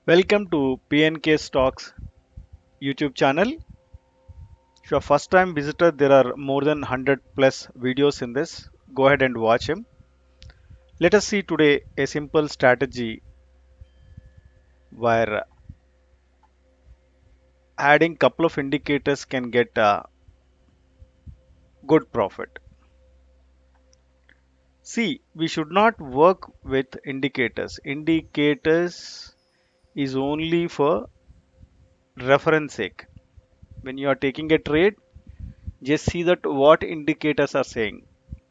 Welcome to PNK Stocks YouTube channel. If you're a first time visitor, there are more than 100 plus videos in this. Go ahead and watch them. Let us see today a simple strategy where adding couple of indicators can get a good profit. See, we should not work with indicators. Indicators is only for reference sake. When you are taking a trade, just see that what indicators are saying.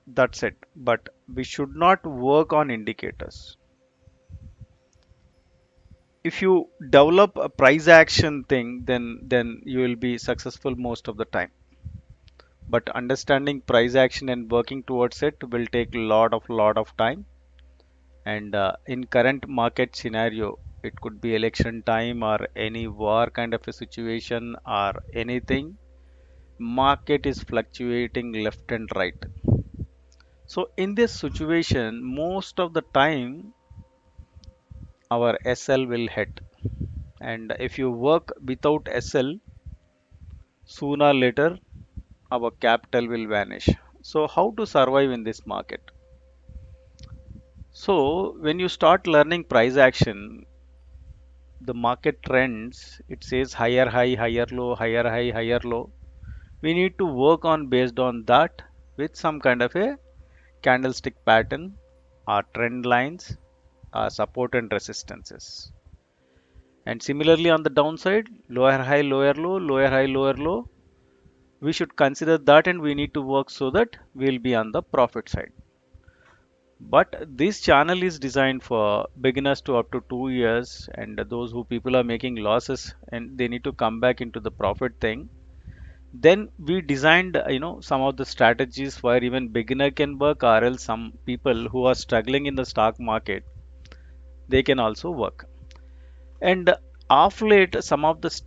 That's it. But we should not work on indicators. If you develop a price action thing, then you will be successful most of the time. But understanding price action and working towards it will take lot of time. And in current market scenario, it could be election time or any war kind of a situation or anything. Market is fluctuating left and right. So in this situation, most of the time our SL will hit. And if you work without SL, sooner or later our capital will vanish. So how to survive in this market? So when you start learning price action, the market trends, it says higher high, higher low, higher high, higher low. We need to work on based on that with some kind of a candlestick pattern, or trend lines, support and resistances. And similarly on the downside, lower high, lower low, lower high, lower low. We should consider that and we need to work so that we'll be on the profit side. But this channel is designed for beginners to up to 2 years, and those who people are making losses and they need to come back into the profit thing. Then we designed some of the strategies where even beginner can work, or else some people who are struggling in the stock market, they can also work. And of late, some of the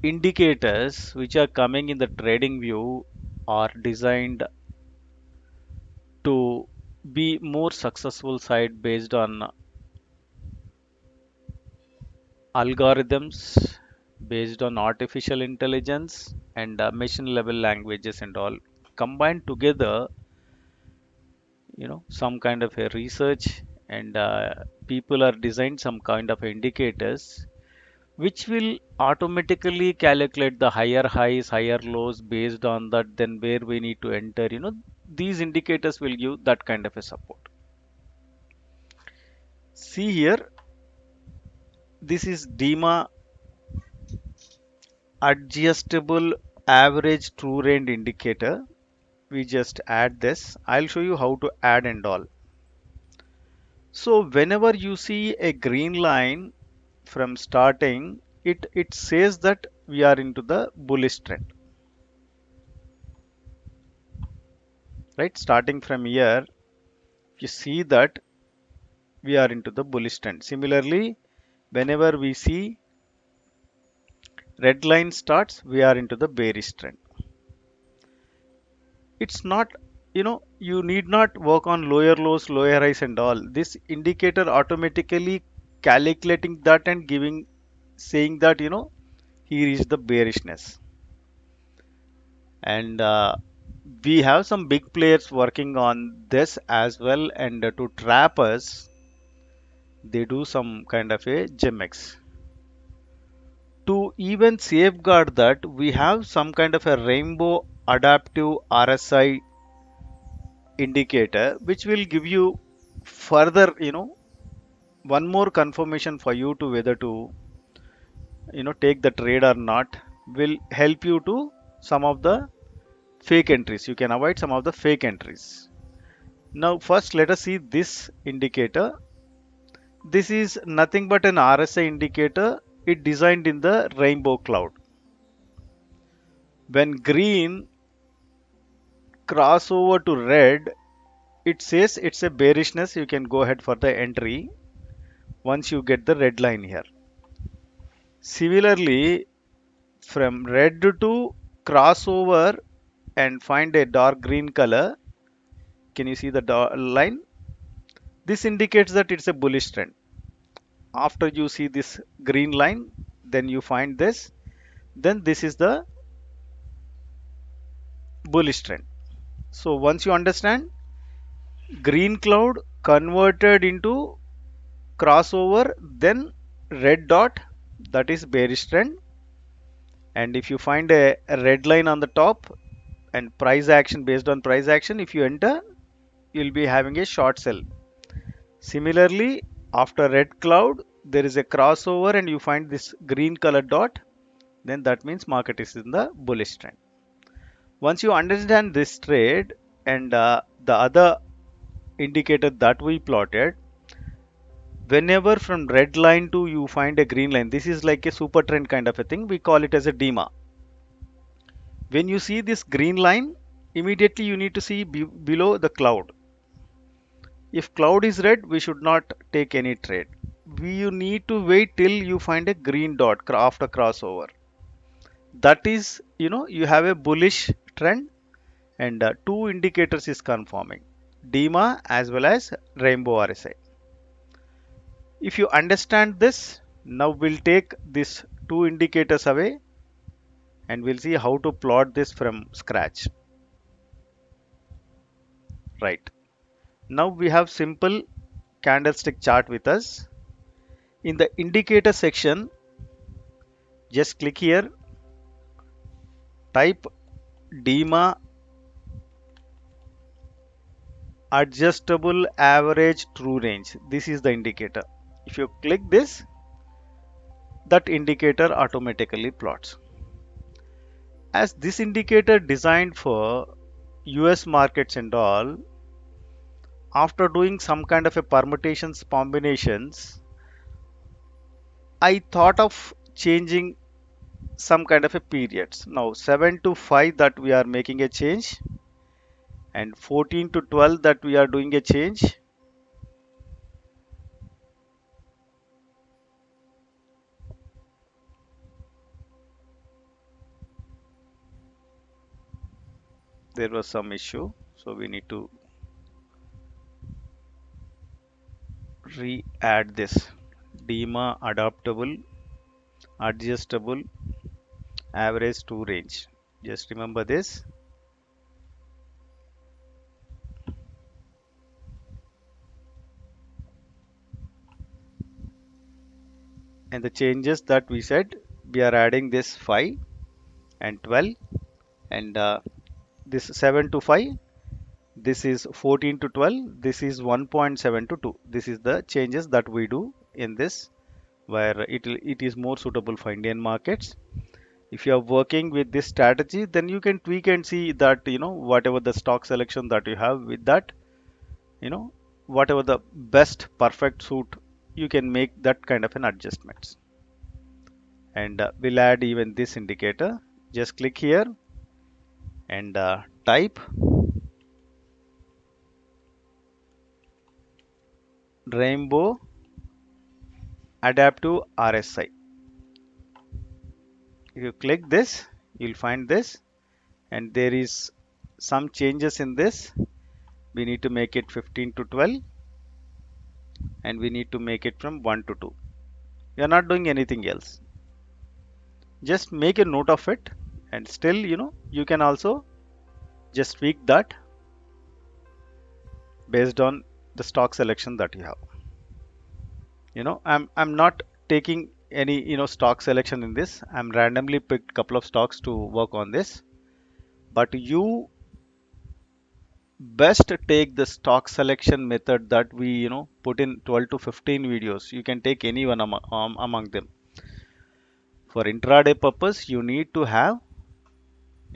indicators which are coming in the trading view are designed to be more successful side based on algorithms, based on artificial intelligence and machine level languages and all combined together, some kind of a research, and people are designed some kind of indicators which will automatically calculate the higher highs, higher lows based on that, then where we need to enter. These indicators will give that kind of a support. See here, this is DEMA adjustable average true range indicator. We just add this. I'll show you how to add and all. So whenever you see a green line from starting, it says that we are into the bullish trend, right? Starting from here, you see that we are into the bullish trend. Similarly, whenever we see red line starts, we are into the bearish trend. It's not, you need not work on lower lows, lower highs and all. This indicator automatically calculating that and giving, saying that, here is the bearishness. And we have some big players working on this as well, and to trap us, they do some kind of a GMX. To even safeguard that, we have some kind of a rainbow adaptive RSI indicator, which will give you further, one more confirmation for you to whether to, take the trade or not, will help you to some of the fake entries. You can avoid some of the fake entries. Now, first, let us see this indicator. This is nothing but an RSI indicator. It designed in the rainbow cloud. When green cross over to red, it says it's a bearishness. You can go ahead for the entry once you get the red line here. Similarly, from red to crossover and find a dark green color, can you see the line? This indicates that it's a bullish trend. After you see this green line, then you find this, then this is the bullish trend. So once you understand, green cloud converted into crossover, then red dot, that is bearish trend. And if you find a red line on the top and price action, based on price action, if you enter, you'll be having a short sell. Similarly, after red cloud, there is a crossover and you find this green color dot, then that means market is in the bullish trend. Once you understand this trade and the other indicator that we plotted, whenever from red line to you find a green line, this is like a super trend kind of a thing. We call it as a DEMA. When you see this green line, immediately you need to see below the cloud. If cloud is red, we should not take any trade. You need to wait till you find a green dot after crossover. That is, you have a bullish trend and two indicators is confirming, DEMA as well as rainbow RSI. If you understand this, now we'll take these two indicators away and we'll see how to plot this from scratch. Right. Now we have simple candlestick chart with us. In the indicator section, just click here, type DEMA adjustable average true range. This is the indicator. If you click this, that indicator automatically plots. As this indicator designed for US markets and all, after doing some kind of a permutations combinations, I thought of changing some kind of a periods. Now 7 to 5 that we are making a change, and 14 to 12 that we are doing a change. There was some issue, so we need to re-add this DEMA adjustable average to range. Just remember this. And the changes that we said, we are adding this 5 and 12 and this 7 to 5, this is 14 to 12, this is 1.7 to 2. This is the changes that we do in this, where it is more suitable for Indian markets. If you are working with this strategy, then you can tweak and see that, whatever the stock selection that you have with that, whatever the best perfect suit, you can make that kind of an adjustments. And we'll add even this indicator. Just click here and type rainbow adaptive RSI. If you click this, you'll find this, and there is some changes in this. We need to make it 15 to 12 and we need to make it from 1 to 2. We are not doing anything else. Just make a note of it, and still, you can also just tweak that based on the stock selection that you have. I'm not taking any stock selection in this. I'm randomly picked couple of stocks to work on this, but you best take the stock selection method that we put in 12 to 15 videos. You can take any one among them. For intraday purpose, you need to have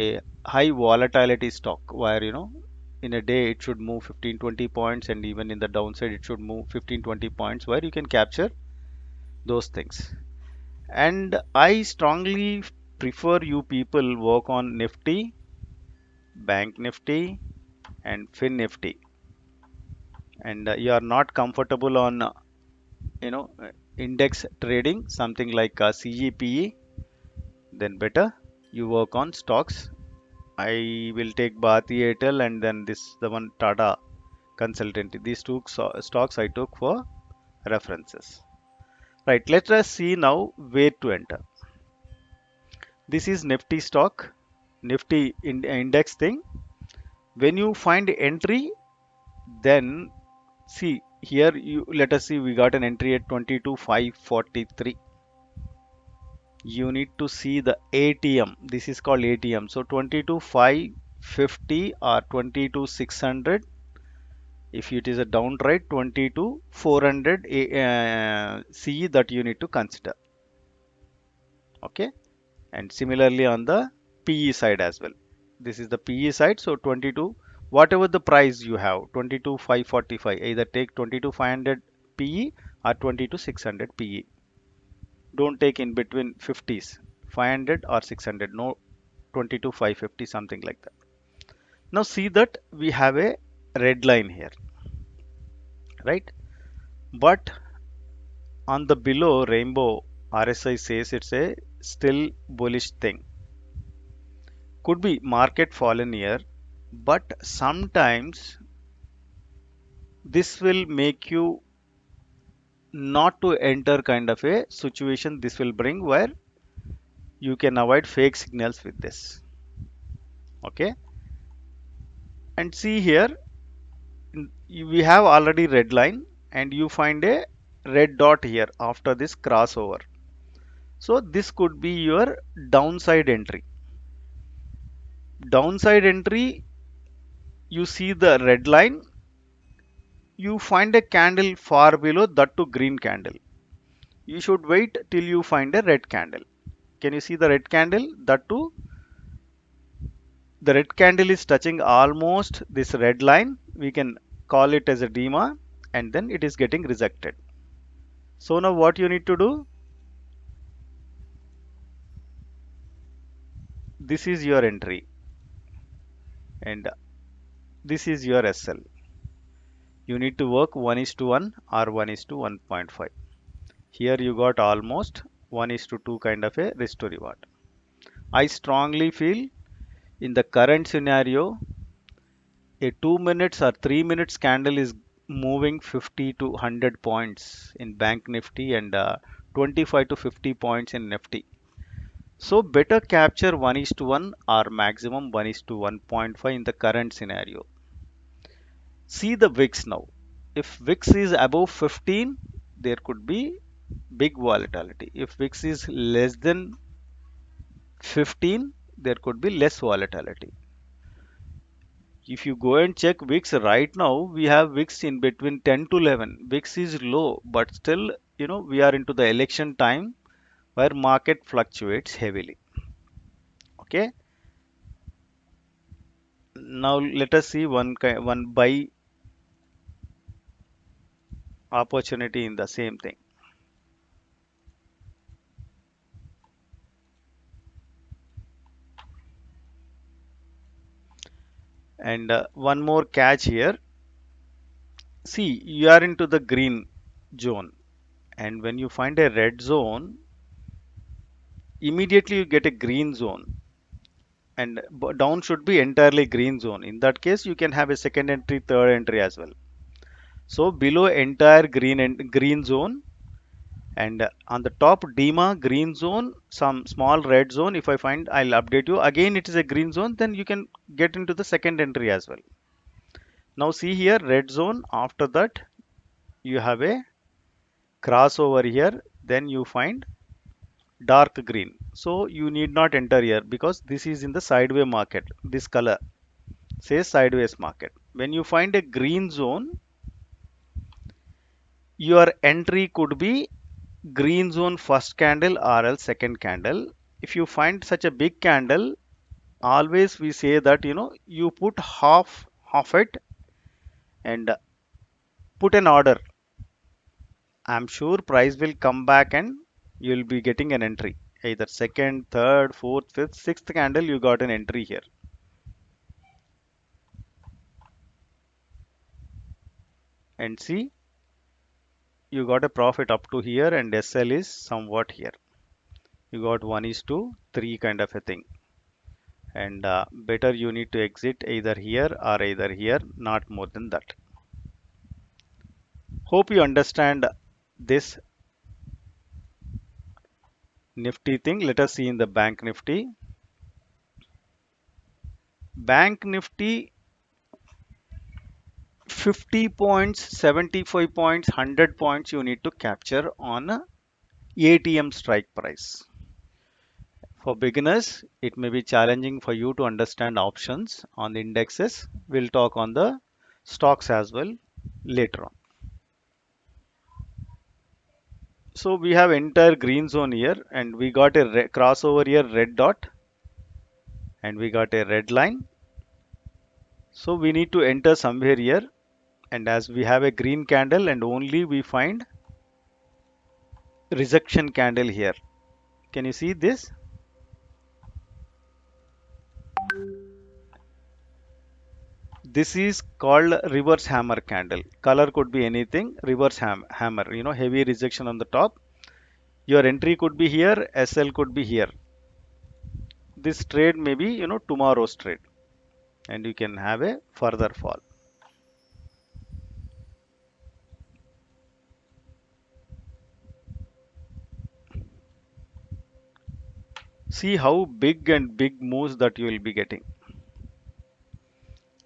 a high volatility stock where in a day it should move 15-20 points, and even in the downside it should move 15-20 points, where you can capture those things. And I strongly prefer you people work on Nifty, Bank Nifty and Fin Nifty. And you are not comfortable on index trading, something like CGPE, then better you work on stocks. I will take Bharti Airtel and then this the one Tata Consultancy. These two stocks I took for references. Right, let us see now where to enter. This is Nifty stock, Nifty index thing. When you find entry, then see here, you let us see, we got an entry at 22,543. You need to see the ATM. This is called ATM. So 22,550 or 22,600. If it is a down trade, 22,400 CE that you need to consider. Okay. And similarly on the PE side as well. This is the PE side. So 22, whatever the price you have, 22,545, either take 22,500 PE or 22,600 PE. Don't take in between 50s, 500 or 600. No, 22,550, something like that. Now see that we have a red line here, right? But on the below rainbow, RSI says it's a still bullish thing. Could be market fallen here, but sometimes this will make you not to enter kind of a situation this will bring, where you can avoid fake signals with this. Okay, and see here, we have already red line and you find a red dot here after this crossover. So this could be your downside entry. Downside entry, you see the red line, you find a candle far below that to green candle. You should wait till you find a red candle. Can you see the red candle? That too, the red candle is touching almost this red line. We can call it as a DEMA, and then it is getting rejected. So now what you need to do? This is your entry and this is your SL. You need to work 1 is to 1 or 1 is to 1.5. Here you got almost 1 is to 2 kind of a risk to reward. I strongly feel in the current scenario, a 2 minutes or 3 minutes candle is moving 50 to 100 points in bank nifty and 25 to 50 points in nifty. So better capture 1 is to 1 or maximum 1 is to 1.5 in the current scenario. See the VIX now. If VIX is above 15, there could be big volatility. If VIX is less than 15, there could be less volatility. If you go and check VIX right now, we have VIX in between 10 to 11. VIX is low, but still, we are into the election time where market fluctuates heavily. Okay. Now let us see one buy opportunity in the same thing. And one more catch here. See, you are into the green zone, and when you find a red zone, immediately you get a green zone, and down should be entirely green zone. In that case, you can have a second entry, third entry as well. So below entire green and green zone, and on the top DEMA green zone, some small red zone. If I find, I'll update you. Again, it is a green zone, then you can get into the second entry as well. Now see here, red zone. After that, you have a crossover here. Then you find dark green. So you need not enter here because this is in the sideways market. This color says sideways market. When you find a green zone, your entry could be green zone first candle or else second candle. If you find such a big candle, always we say that you put half it and put an order. I'm sure price will come back and you'll be getting an entry. Either second, third, fourth, fifth, sixth candle, you got an entry here. And see, you got a profit up to here and SL is somewhat here. You got 1 is to 3 kind of a thing. And better you need to exit either here or either here, not more than that. Hope you understand this. Nifty thing. Let us see in the bank nifty. Bank nifty 50 points, 75 points, 100 points you need to capture on a ATM strike price. For beginners, it may be challenging for you to understand options on the indexes. We'll talk on the stocks as well later on. So we have entire green zone here and we got a crossover here, red dot, and we got a red line. So we need to enter somewhere here, and as we have a green candle and only we find rejection candle here. Can you see this? This is called reverse hammer candle. Color could be anything. Reverse hammer, heavy rejection on the top. Your entry could be here, SL could be here. This trade may be, tomorrow's trade, and you can have a further fall. See how big and big moves that you will be getting.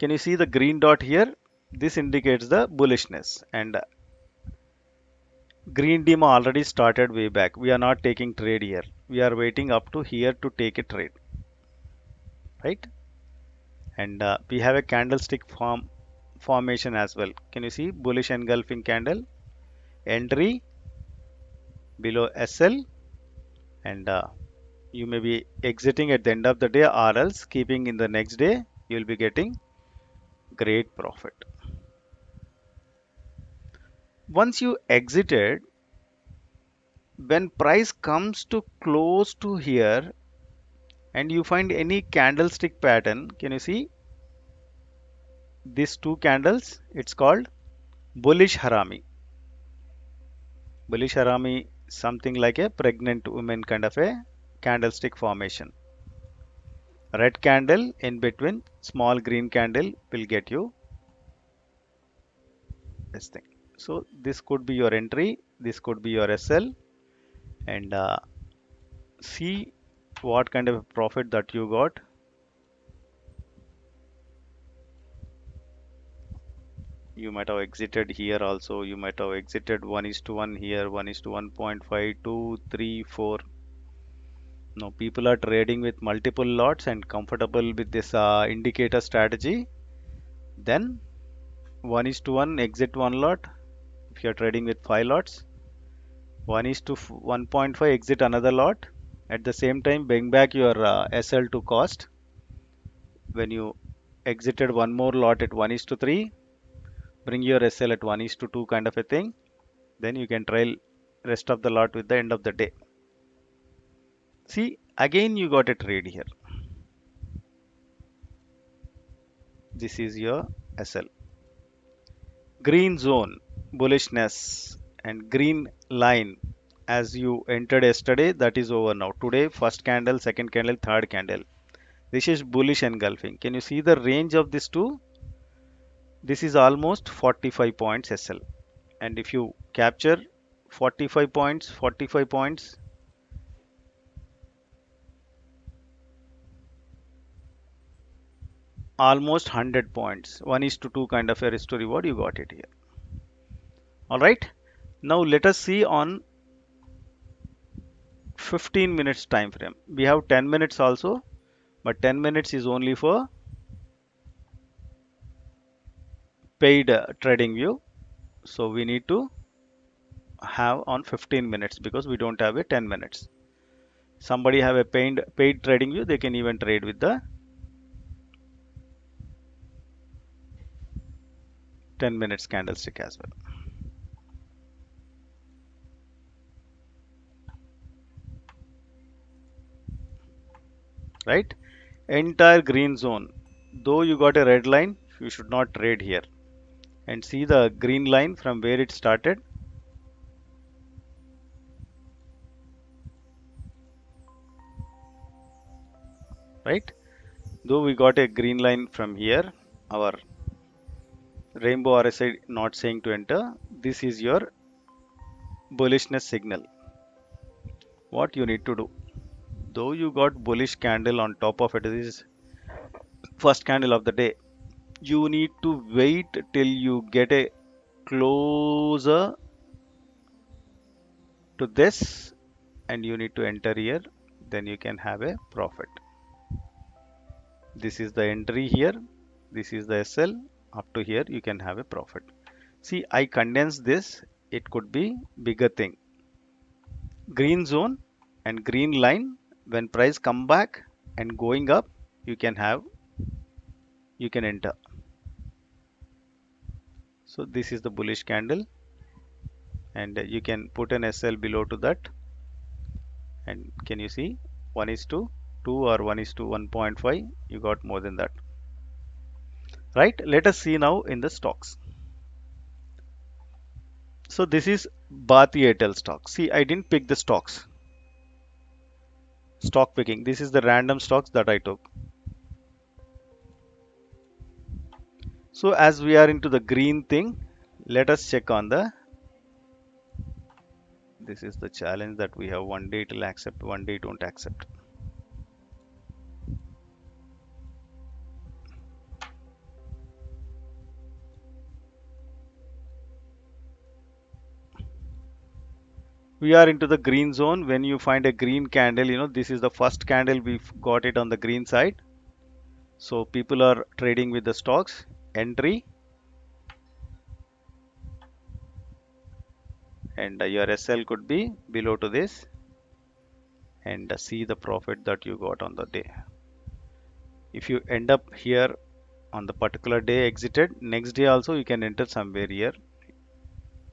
Can you see the green dot here? This indicates the bullishness, and green demo already started way back. We are not taking trade here. We are waiting up to here to take a trade, right? And we have a candlestick formation as well. Can you see bullish engulfing candle, entry below SL, and you may be exiting at the end of the day, or else keeping in the next day, you will be getting great profit. Once you exited, when price comes to close to here and you find any candlestick pattern, can you see these two candles? It's called bullish harami. Bullish harami, something like a pregnant woman kind of a candlestick formation. Red candle in between, small green candle will get you this thing. So this could be your entry, this could be your SL, and see what kind of a profit that you got. You might have exited here also. You might have exited 1 is to 1 here, 1 is to 1.5, 2, 3, 4. Now people are trading with multiple lots and comfortable with this indicator strategy. Then 1 is to 1 exit one lot. If you are trading with 5 lots, 1 is to 1.5 exit another lot. At the same time, bring back your SL to cost. When you exited one more lot at 1 is to 3, bring your SL at 1 is to 2 kind of a thing. Then you can trail rest of the lot with the end of the day. See, again you got a trade here. This is your SL. Green zone, bullishness, and green line as you entered yesterday, that is over now. Today, first candle, second candle, third candle. This is bullish engulfing. Can you see the range of these two? This is almost 45 points SL. And if you capture 45 points, almost 100 points. 1 is to 2 kind of a risk to reward, you got it here. All right. Now let us see on 15 minutes time frame. We have 10 minutes also, but 10 minutes is only for paid trading view. So we need to have on 15 minutes because we don't have a 10 minutes. Somebody have a paid trading view, they can even trade with the 10 minutes candlestick as well. Right? Entire green zone. Though you got a red line, you should not trade here. And see the green line from where it started. Right? Though we got a green line from here, our rainbow RSI not saying to enter. This is your bullishness signal. What you need to do, though you got bullish candle on top of it, this is first candle of the day, you need to wait till you get a closer to this and you need to enter here, then you can have a profit. This is the entry here, this is the SL, up to here you can have a profit. See, I condense this, it could be bigger thing. Green zone and green line, when price come back and going up, you can have, you can enter. So this is the bullish candle, and you can put an SL below to that, and can you see 1 is to 2 or 1 is to 1.5, you got more than that, right? Let us see now in the stocks. So this is Bharti Airtel stock. See, I didn't pick the stocks. Stock picking. This is the random stocks that I took. So as we are into the green thing, let us check on the, this is the challenge that we have. One day it will accept, one day it won't accept. We are into the green zone. When you find a green candle, this is the first candle we've got it on the green side. So people are trading with the stocks. Entry, and your SL could be below to this, and see the profit that you got on the day. If you end up here on the particular day exited, next day also you can enter somewhere here.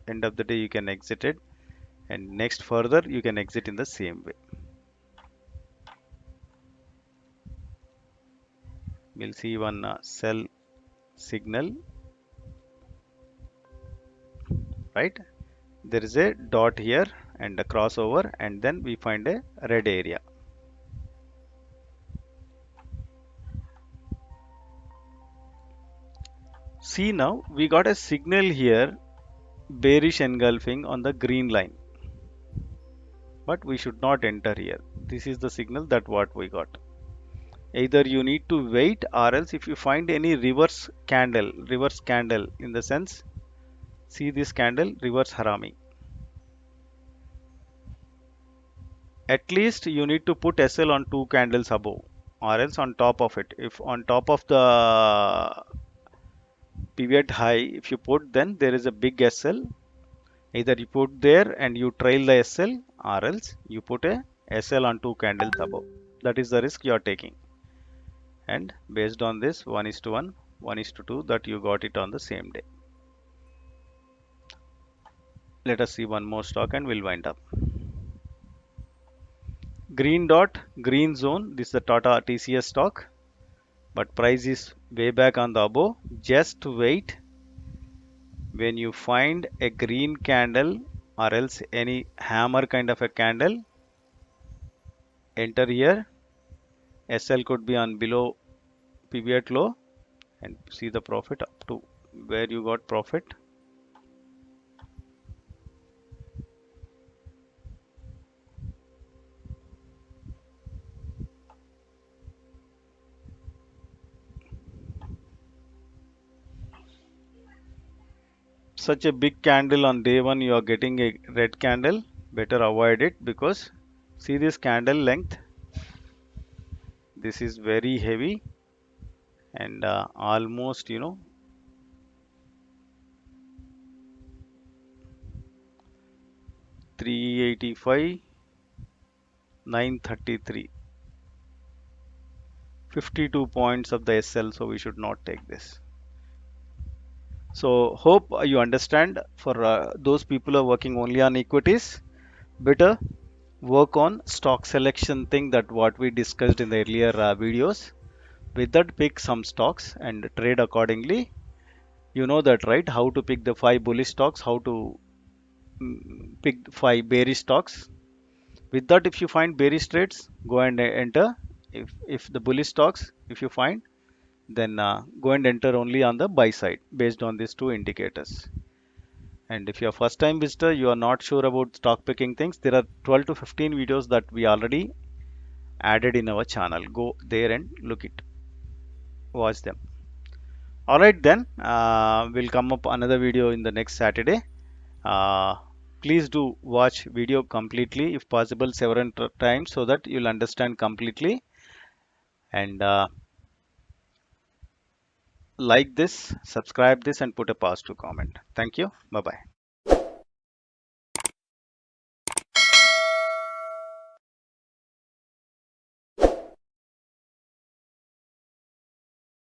End of the day you can exit it, and next further you can exit in the same way. We'll see one sell signal, right? There is a dot here and a crossover, and then we find a red area. See, now we got a signal here, bearish engulfing on the green line, but we should not enter here. This is the signal that what we got. Either you need to wait, or else if you find any reverse candle in the sense, see this candle, reverse harami, at least you need to put SL on two candles above, or else on top of it. If on top of the pivot high, if you put, then there is a big SL. Either you put there and you trail the SL, or else you put a SL on two candles above. That is the risk you are taking. And based on this 1 is to 1, 1 is to 2, that you got it on the same day. Let us see one more stock and we'll wind up. Green dot, green zone. This is the Tata TCS stock, but price is way back on the above. Just wait. When you find a green candle or else any hammer kind of a candle, enter here. SL could be on below pivot low, and see the profit up to where you got profit. Such a big candle on day one, you are getting a red candle, better avoid it, because see this candle length, this is very heavy, and almost 385, 933, 52 points of the SL, so we should not take this. So hope you understand. For those people who are working only on equities, better work on stock selection thing, that what we discussed in the earlier videos. With that, pick some stocks and trade accordingly. You know that, right? How to pick the 5 bullish stocks, how to pick 5 bearish stocks. With that, if you find bearish trades, go and enter. If the bullish stocks, if you find, then go and enter only on the buy side based on these two indicators. And if you're first time visitor, you are not sure about stock picking things, there are 12 to 15 videos that we already added in our channel. Go there and look it, watch them. All right, then we'll come up another video in the next Saturday. Uh, Please do watch video completely, if possible, several times so that you'll understand completely. And like this, subscribe this, and put a positive comment. Thank you. Bye bye.